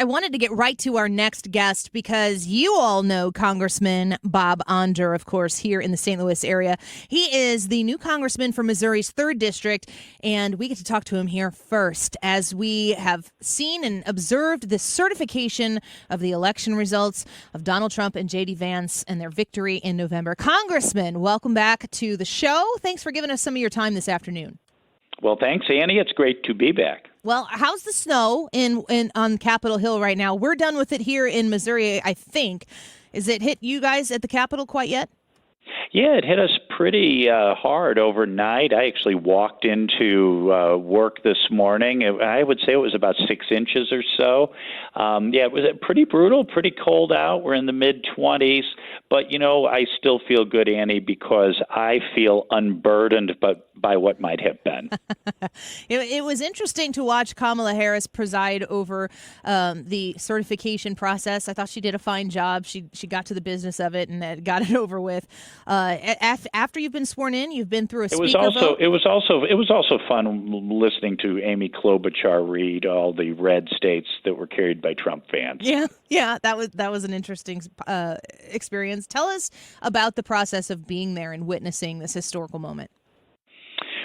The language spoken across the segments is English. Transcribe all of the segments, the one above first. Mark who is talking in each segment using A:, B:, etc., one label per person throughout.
A: I wanted to get right to our next guest because you all know Congressman Bob Onder, of course, here in the St. Louis area. He is the new congressman from Missouri's 3rd District, and we get to talk to him here first as we have seen and observed the certification of the election results of Donald Trump and J.D. Vance and their victory in November. Congressman, welcome back to the show. Thanks for giving us some of your time this afternoon.
B: Well, thanks, Annie. It's great to be back.
A: Well, how's the snow on Capitol Hill right now? We're done with it here in Missouri, I think. Is it hit you guys at the Capitol quite yet?
B: Yeah, it hit us pretty hard overnight. I actually walked into work this morning. I would say it was about 6 inches or so. Yeah, it was pretty brutal, pretty cold out. We're in the mid-20s. But, I still feel good, Annie, because I feel unburdened by what might have been.
A: It was interesting to watch Kamala Harris preside over the certification process. I thought she did a fine job. She got to the business of it and got it over with. After you've been sworn in, you've been through a speaker vote.
B: It was also fun listening to Amy Klobuchar read all the red states that were carried by Trump fans.
A: Yeah, that was an interesting experience. Tell us about the process of being there and witnessing this historical moment.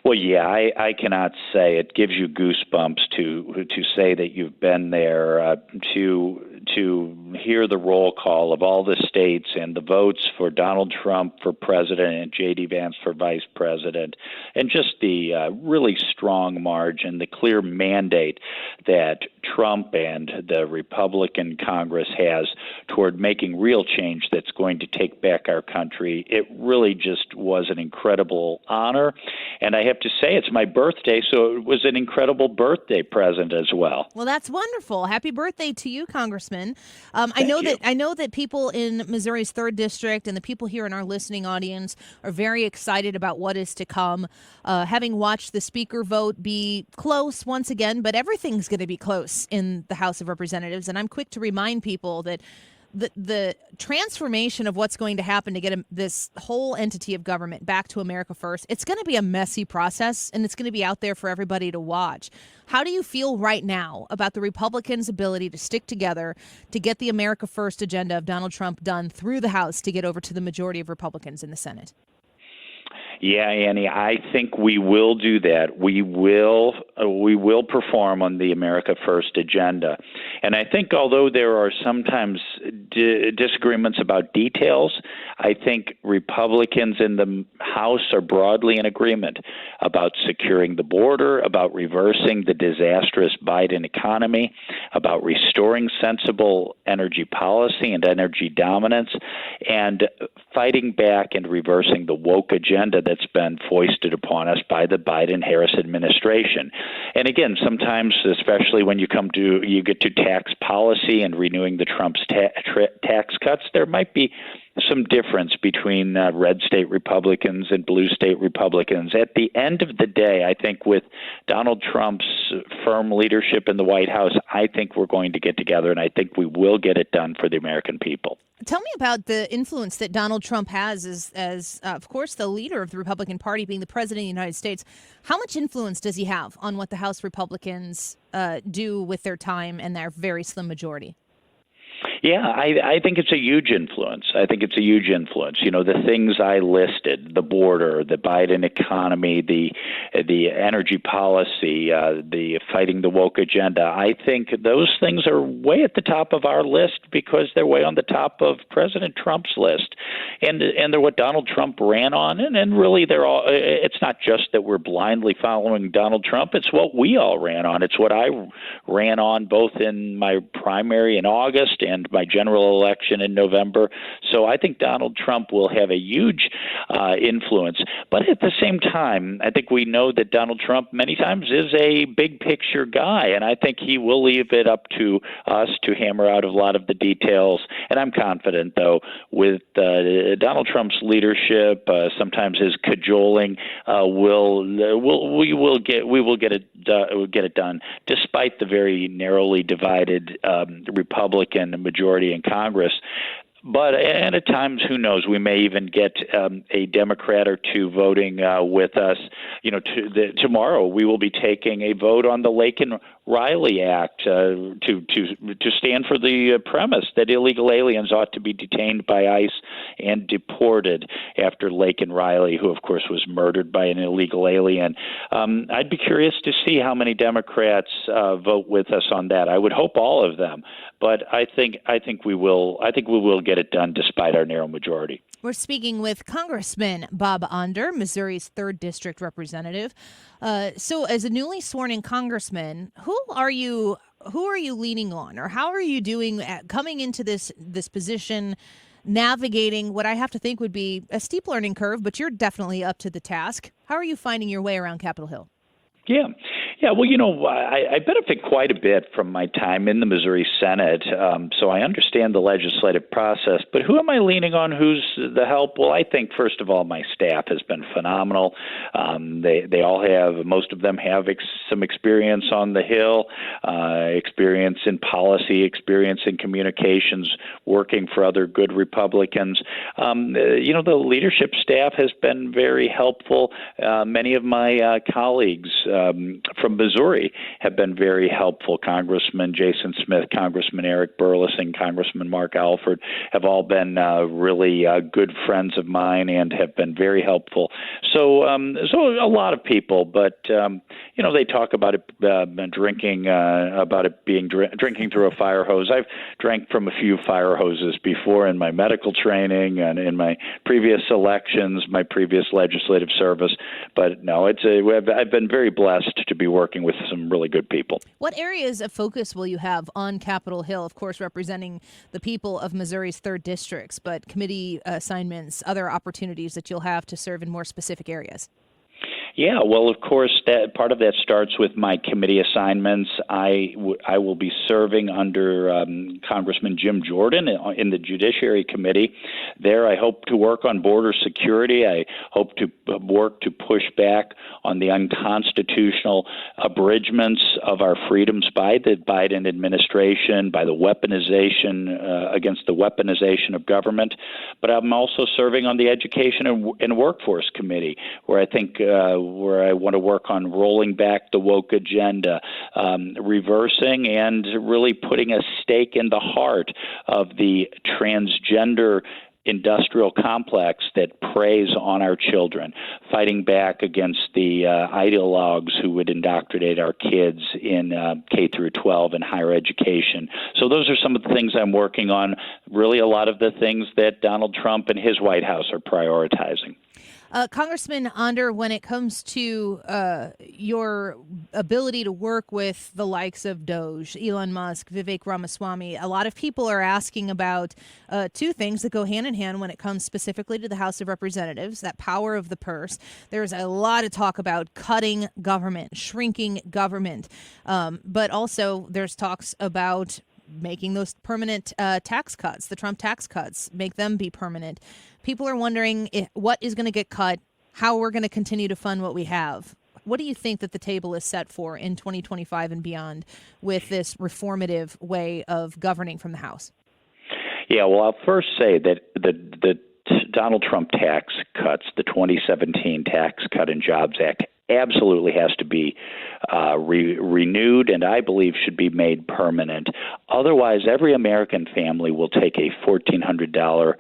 B: Well, yeah, I cannot say it gives you goosebumps to say that you've been there, to hear the roll call of all the states and the votes for Donald Trump for president and J.D. Vance for vice president, and just the really strong margin, the clear mandate that Trump and the Republican Congress has toward making real change that's going to take back our country. It really just was an incredible honor. And I have to say, it's my birthday, so it was an incredible birthday present as well.
A: Well, that's wonderful. Happy birthday to you, Congressman. I know that people in Missouri's 3rd District and the people here in our listening audience are very excited about what is to come. Having watched the speaker vote be close once again, but everything's going to be close in the House of Representatives. And I'm quick to remind people that the transformation of what's going to happen to get this whole entity of government back to America first, it's going to be a messy process, and it's going to be out there for everybody to watch. How do you feel right now about the Republicans' ability to stick together to get the America First agenda of Donald Trump done through the House to get over to the majority of Republicans in the Senate?
B: Yeah, Annie, I think we will do that. We will perform on the America First agenda. And I think although there are sometimes disagreements about details, I think Republicans in the House are broadly in agreement about securing the border, about reversing the disastrous Biden economy, about restoring sensible energy policy and energy dominance, and fighting back and reversing the woke agenda that's been foisted upon us by the Biden-Harris administration. And again, sometimes, especially when you get to tax policy and renewing the Trump's tax cuts, there might be some difference between red state Republicans and blue state Republicans. At the end of the day, I think with Donald Trump's firm leadership in the White House, I think we're going to get together, and I think we will get it done for the American people.
A: Tell me about the influence that Donald Trump has as of course, the leader of the Republican Party, being the president of the United States. How much influence does he have on what the House Republicans do with their time and their very slim majority?
B: Yeah, I think it's a huge influence. The things I listed, the border, the Biden economy, the energy policy, the fighting the woke agenda, I think those things are way at the top of our list because they're way on the top of President Trump's list. And they're what Donald Trump ran on. And really, it's not just that we're blindly following Donald Trump. It's what we all ran on. It's what I ran on both in my primary in August and my general election in November. So I think Donald Trump will have a huge influence. But at the same time, I think we know that Donald Trump many times is a big picture guy, and I think he will leave it up to us to hammer out a lot of the details. And I'm confident, though, with Donald Trump's leadership, sometimes his cajoling, we will get it done, despite the very narrowly divided Republican majority in Congress. But and at times, who knows? We may even get a Democrat or two voting with us. Tomorrow we will be taking a vote on the Laken Riley Act to stand for the premise that illegal aliens ought to be detained by ICE and deported after Lake and Riley, who of course was murdered by an illegal alien. I'd be curious to see how many Democrats vote with us on that. I would hope all of them, but I think we will. I think we will get it done despite our narrow majority.
A: We're speaking with Congressman Bob Onder, Missouri's 3rd District representative. So as a newly sworn-in congressman, who are you leaning on, or how are you doing coming into this position, navigating what I have to think would be a steep learning curve, but you're definitely up to the task. How are you finding your way around Capitol Hill?
B: Yeah. Well, I benefit quite a bit from my time in the Missouri Senate, so I understand the legislative process. But who am I leaning on? Who's the help? Well, I think, first of all, my staff has been phenomenal. They all have, most of them have some experience on the Hill, experience in policy, experience in communications, working for other good Republicans. The leadership staff has been very helpful. Many of my colleagues from Missouri have been very helpful. Congressman Jason Smith, Congressman Eric Burleson, Congressman Mark Alford have all been really good friends of mine and have been very helpful. So a lot of people, but they talk about it drinking, about it being drinking through a fire hose. I've drank from a few fire hoses before in my medical training and in my previous elections, my previous legislative service. But no, I've been very blessed to be working with some really good people.
A: What areas of focus will you have on Capitol Hill, of course, representing the people of Missouri's 3rd districts, but committee assignments, other opportunities that you'll have to serve in more specific areas?
B: Yeah, well, of course, that part of that starts with my committee assignments. I will be serving under Congressman Jim Jordan in the Judiciary Committee. There, I hope to work on border security. I hope to work to push back on the unconstitutional abridgments of our freedoms by the Biden administration, by the weaponization, against the weaponization of government. But I'm also serving on the Education and Workforce Committee, where I think where I want to work on rolling back the woke agenda, reversing and really putting a stake in the heart of the transgender industrial complex that preys on our children, fighting back against the ideologues who would indoctrinate our kids in K through 12 and higher education. So those are some of the things I'm working on, really a lot of the things that Donald Trump and his White House are prioritizing.
A: Congressman Onder, when it comes to your ability to work with the likes of Doge, Elon Musk, Vivek Ramaswamy, a lot of people are asking about two things that go hand in hand when it comes specifically to the House of Representatives, that power of the purse. There's a lot of talk about cutting government, shrinking government, but also there's talks about making those permanent tax cuts, the Trump tax cuts, make them be permanent. People are wondering what is going to get cut, how we're going to continue to fund what we have. What do you think that the table is set for in 2025 and beyond with this reformative way of governing from the House?
B: Yeah, well, I'll first say that the Donald Trump tax cuts, the 2017 Tax Cut and Jobs Act, absolutely has to be renewed and I believe should be made permanent. Otherwise, every American family will take a $1,400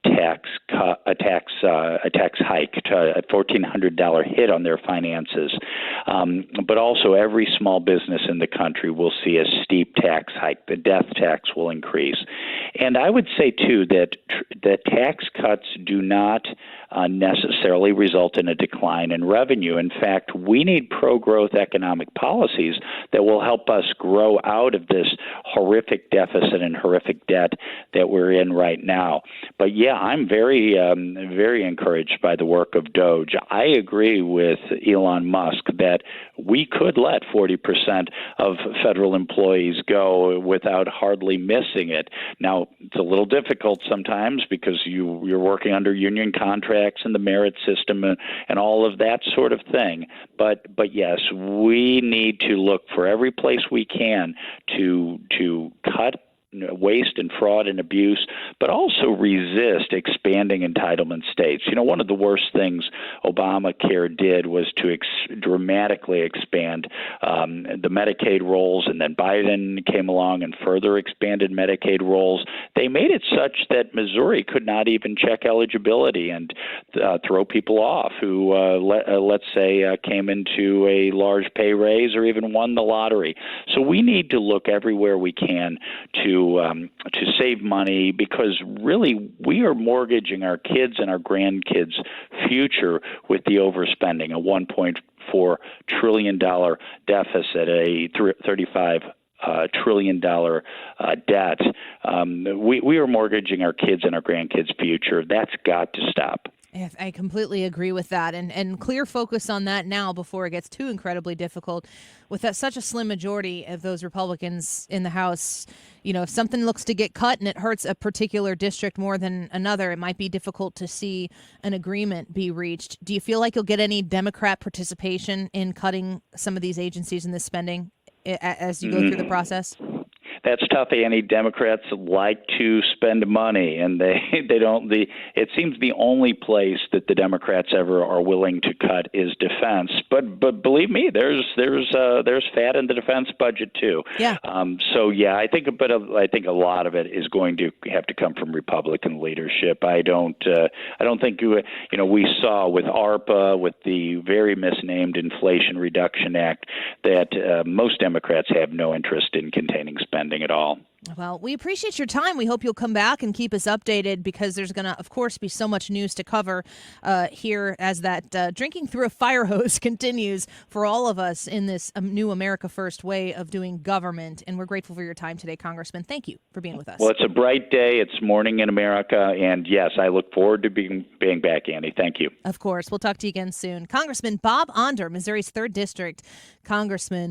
B: tax hike, a $1,400 hit on their finances. But also, every small business in the country will see a steep tax hike. The death tax will increase. And I would say, too, that tax cuts do not necessarily result in a decline in revenue. In fact, we need pro-growth economic policies that will help us grow out of this horrific deficit and horrific debt that we're in right now. But yeah, I'm very encouraged by the work of Doge. I agree with Elon Musk that we could let 40% of federal employees go without hardly missing it. Now, it's a little difficult sometimes because you're working under union contracts and the merit system and all of that sort of thing. But yes, we need to look for every place we can to cut waste and fraud and abuse, but also resist expanding entitlement states. One of the worst things Obamacare did was to dramatically expand the Medicaid rolls, and then Biden came along and further expanded Medicaid rolls. They made it such that Missouri could not even check eligibility and throw people off who, let's say, came into a large pay raise or even won the lottery. So we need to look everywhere we can to save money, because really we are mortgaging our kids and our grandkids' future with the overspending, a $1.4 trillion deficit, a $35 trillion debt. We are mortgaging our kids and our grandkids' future. That's got to stop.
A: I completely agree with that, and clear focus on that now before it gets too incredibly difficult. With such a slim majority of those Republicans in the House, if something looks to get cut and it hurts a particular district more than another, it might be difficult to see an agreement be reached. Do you feel like you'll get any Democrat participation in cutting some of these agencies and this spending as you go through the process?
B: That's tough. Any Democrats like to spend money, and they don't. It seems the only place that the Democrats ever are willing to cut is defense. But believe me, there's fat in the defense budget too.
A: Yeah.
B: I think a lot of it is going to have to come from Republican leadership. I don't think we saw with ARPA, with the very misnamed Inflation Reduction Act, that most Democrats have no interest in containing spending at all.
A: Well, we appreciate your time. We hope you'll come back and keep us updated, because there's going to, of course, be so much news to cover here as that drinking through a fire hose continues for all of us in this new America First way of doing government. And we're grateful for your time today, Congressman. Thank you for being with us.
B: Well, it's a bright day. It's morning in America. And yes, I look forward to being back, Annie. Thank you.
A: Of course. We'll talk to you again soon. Congressman Bob Onder, Missouri's 3rd District Congressman.